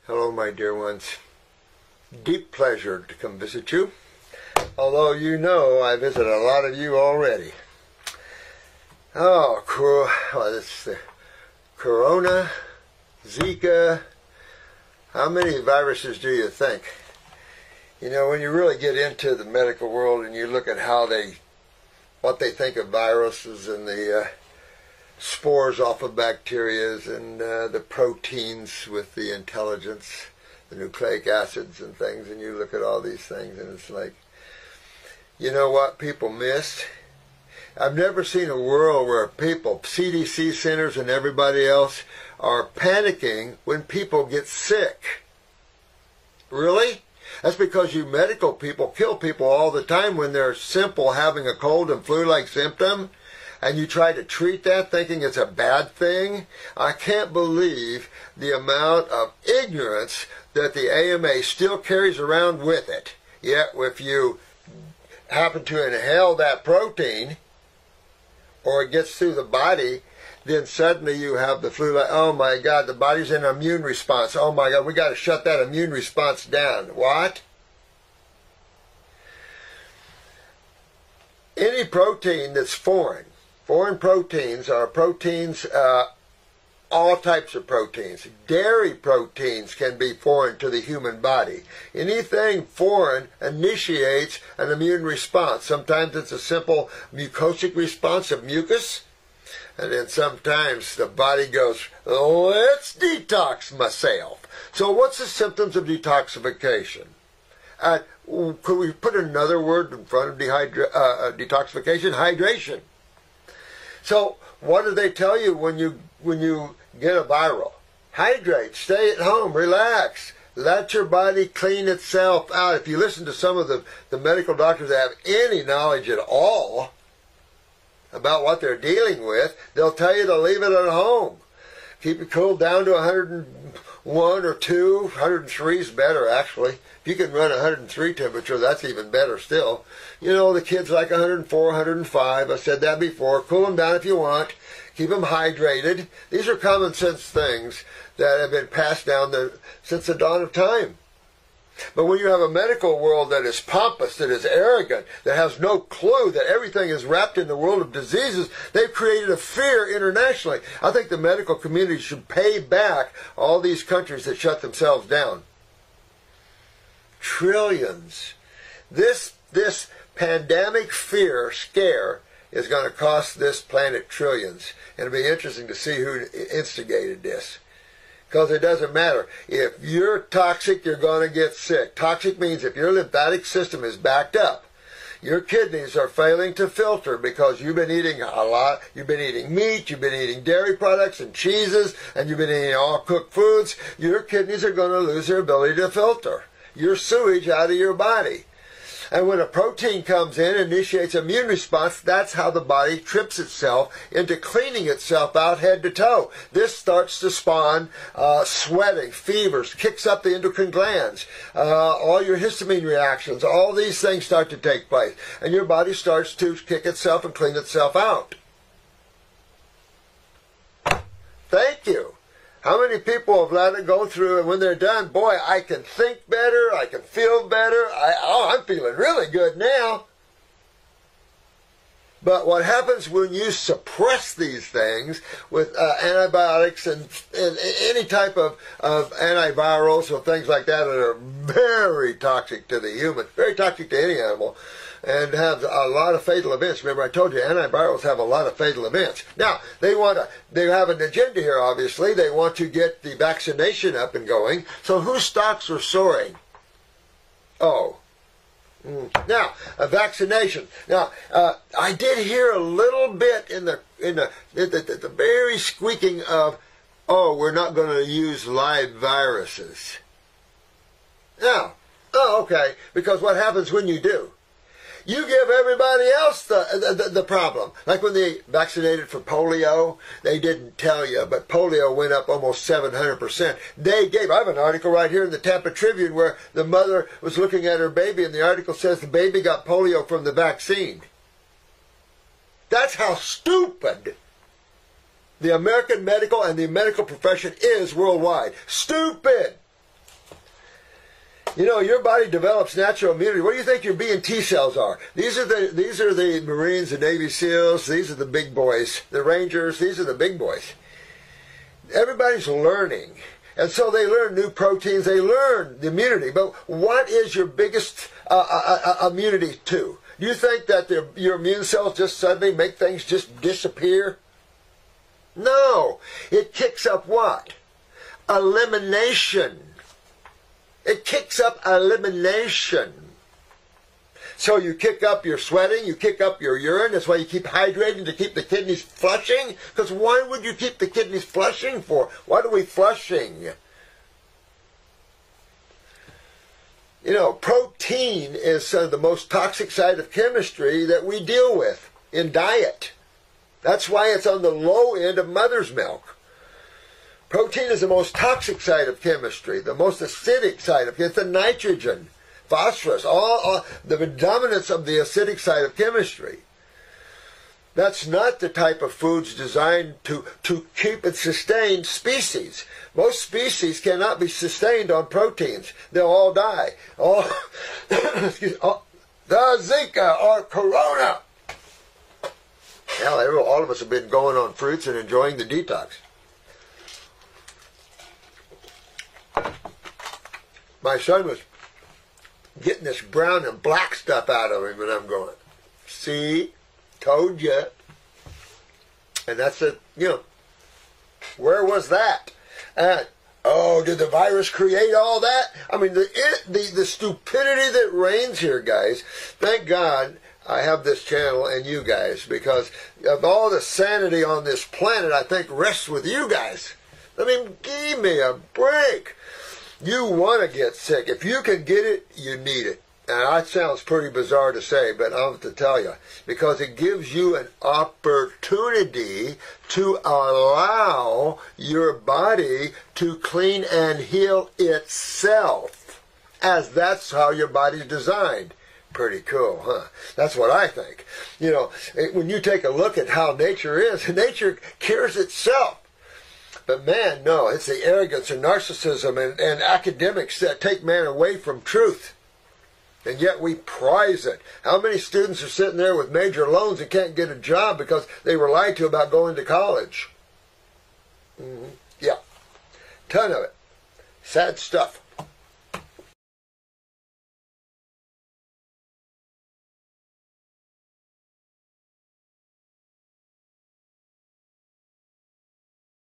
Hello, my dear ones. Deep pleasure to come visit you. Although you know I visit a lot of you already. Oh, cool. Well, it's the Corona, Zika. How many viruses do you think? You know, when you really get into the medical world and you look at what they think of viruses and the spores off of bacterias and the proteins with the intelligence, the nucleic acids and things, and you look at all these things and it's like, you know what people missed? I've never seen a world where people, CDC centers and everybody else, are panicking when people get sick. Really? That's because you medical people kill people all the time when they're simple having a cold and flu-like symptom, and you try to treat that thinking it's a bad thing. I can't believe the amount of ignorance that the AMA still carries around with it. Yet if you happen to inhale that protein, or it gets through the body, then suddenly you have the flu. Like, oh my God, the body's in an immune response. Oh my God, we got to shut that immune response down. What? Any protein that's foreign proteins are proteins, all types of proteins. Dairy proteins can be foreign to the human body. Anything foreign initiates an immune response. Sometimes it's a simple mucosic response of mucus. And then sometimes the body goes, let's detox myself. So what's the symptoms of detoxification? Could we put another word in front of detoxification? Hydration. So what do they tell you when you get a viral? Hydrate, stay at home, relax. Let your body clean itself out. If you listen to some of the medical doctors that have any knowledge at all about what they're dealing with, they'll tell you to leave it at home. Keep it cooled down to 101 or 2. 103 is better, actually. If you can run 103 temperature, that's even better still. You know, the kids like 104, 105. I said that before. Cool them down if you want. Keep them hydrated. These are common sense things that have been passed down since the dawn of time. But when you have a medical world that is pompous, that is arrogant, that has no clue that everything is wrapped in the world of diseases, they've created a fear internationally. I think the medical community should pay back all these countries that shut themselves down. Trillions. This pandemic scare is going to cost this planet trillions. And it'll be interesting to see who instigated this. Because it doesn't matter. If you're toxic, you're going to get sick. Toxic means if your lymphatic system is backed up, your kidneys are failing to filter because you've been eating a lot. You've been eating meat, you've been eating dairy products and cheeses, and you've been eating all cooked foods. Your kidneys are going to lose their ability to filter your sewage out of your body. And when a protein comes in and initiates an immune response, that's how the body trips itself into cleaning itself out head to toe. This starts to spawn sweating, fevers, kicks up the endocrine glands, all your histamine reactions, all these things start to take place. And your body starts to kick itself and clean itself out. Thank you. How many people have let it go through, and when they're done, boy, I can think better, I can feel better, I'm feeling really good now. But what happens when you suppress these things with antibiotics and any type of antivirals or things like that are very toxic to the human, very toxic to any animal, and have a lot of fatal events. Remember, I told you antivirals have a lot of fatal events. Now, they have an agenda here, obviously. They want to get the vaccination up and going. So whose stocks are soaring? Oh. Now, a vaccination. Now, I did hear a little bit in the very squeaking of, oh, we're not going to use live viruses. Now, oh, okay, because what happens when you do? You give everybody else the problem. Like when they vaccinated for polio, they didn't tell you, but polio went up almost 700%. I have an article right here in the Tampa Tribune where the mother was looking at her baby, and the article says the baby got polio from the vaccine. That's how stupid the American medical and the medical profession is worldwide. Stupid! You know, your body develops natural immunity. What do you think your B and T cells are? These are the Marines, the Navy SEALs. These are the big boys. The Rangers. These are the big boys. Everybody's learning. And so they learn new proteins. They learn the immunity. But what is your biggest immunity to? Do you think that your immune cells just suddenly make things just disappear? No. It kicks up what? Elimination. It kicks up elimination. So you kick up your sweating, you kick up your urine. That's why you keep hydrating, to keep the kidneys flushing. Because why would you keep the kidneys flushing for? What are we flushing? You know, protein is the most toxic side of chemistry that we deal with in diet. That's why it's on the low end of mother's milk. Protein is the most toxic side of chemistry, the most acidic side of it. It's the nitrogen, phosphorus, all the predominance of the acidic side of chemistry. That's not the type of foods designed to keep and sustain species. Most species cannot be sustained on proteins. They'll all die. The Zika or Corona. Hell, all of us have been going on fruits and enjoying the detox. My son was getting this brown and black stuff out of him, and I'm going, see, told you. And that's it, you know, where was that? And, oh, did the virus create all that? I mean, the stupidity that reigns here, guys. Thank God I have this channel and you guys, because of all the sanity on this planet, I think rests with you guys. I mean, give me a break. You want to get sick. If you can get it, you need it. And that sounds pretty bizarre to say, but I have to tell you, because it gives you an opportunity to allow your body to clean and heal itself, as that's how your body's designed. Pretty cool, huh? That's what I think. You know, when you take a look at how nature is, nature cures itself. But man, no, it's the arrogance and narcissism and academics that take man away from truth. And yet we prize it. How many students are sitting there with major loans and can't get a job because they were lied to about going to college? Yeah, ton of it. Sad stuff.